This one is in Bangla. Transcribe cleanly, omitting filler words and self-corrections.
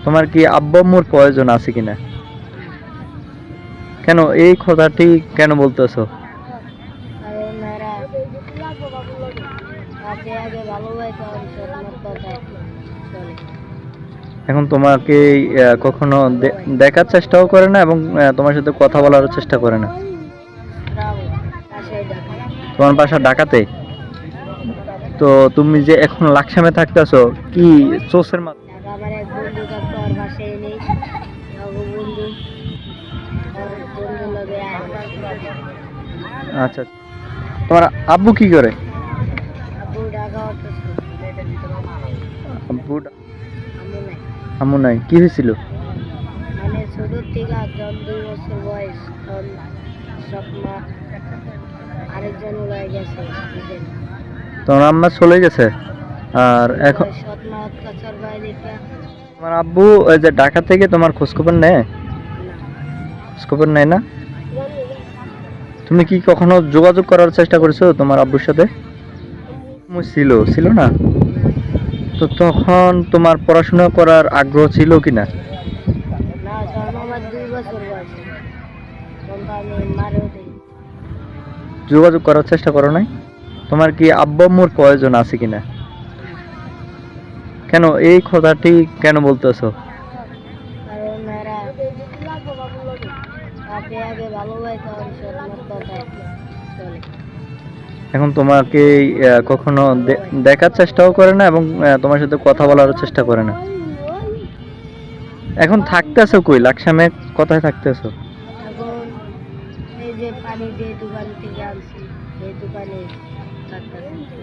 তোমার কি আব্বু আম্মুর প্রয়োজন আছে কিনা? কেন এই কথাটি কেন বলতেছো? কারণ এরা তাকে আগে ভালোবাসে সৎমার কথায় চলে। এখন তোমাকে কখনো দেখার চেষ্টাও করে না এবং তোমার সাথে কথা বলার চেষ্টা করে না। রাও পাশেই ডাকে। তোমার বাসা ঢাকাতে? তো তুমি যে এখন লাকসামে থাকতেছো কি সোর্সের মাধ্যমে? ঢাকা আমার এক বন্ধু থাকতো, ওর বাসায় নেই। বন্ধু লগে আচ্ছা, তোমার আব্বু কি করে? আব্বু ঢাকা অটোস আব্বু আমি নাই। আম্মু নাই, কি হয়েছিল? মানে ছোট থেকে যখন 2 বছর বয়স তখন স্বপ্না আরেকজন লয়ে গেছে নিজের। তোমার আম্মা চলে গেছে আর এখন স্বপ্না অত্যাচার বাইরে তোমার আব্বু ওই যে ঢাকা থেকে তোমার খোঁজখবর নেয়? খোঁজখবর নেয় না? তুমি কি কখনো যোগাযোগ করার চেষ্টা করেছো তোমার আব্বুর সাথে? ছিল ছিল না? তো তখন তোমার পড়াশোনা করার আগ্রহ ছিল কিনা? না, তখন আমার 2 বছর বয়স তখন তো আমি মারেও দিই। যোগাযোগ করার চেষ্টা করো নাই? তোমার কি আব্বু আম্মুর প্রয়োজন আছে কিনা? কেন এই কথাটি কেন বলতেছো? কারণ এরা তাকে আগে ভালোবাসে সৎমার কথায় চলে। এখন তোমাকে কখনো দেখার চেষ্টাও করে না এবং তোমার সাথে কথা বলার চেষ্টা করে না। এখন থাকতেছো কই? লাকসামে কোথায় থাকতেছো? এখন এই যে পানি যে দোকান থেকে আনছি সেই দোকানে থাকতেছি।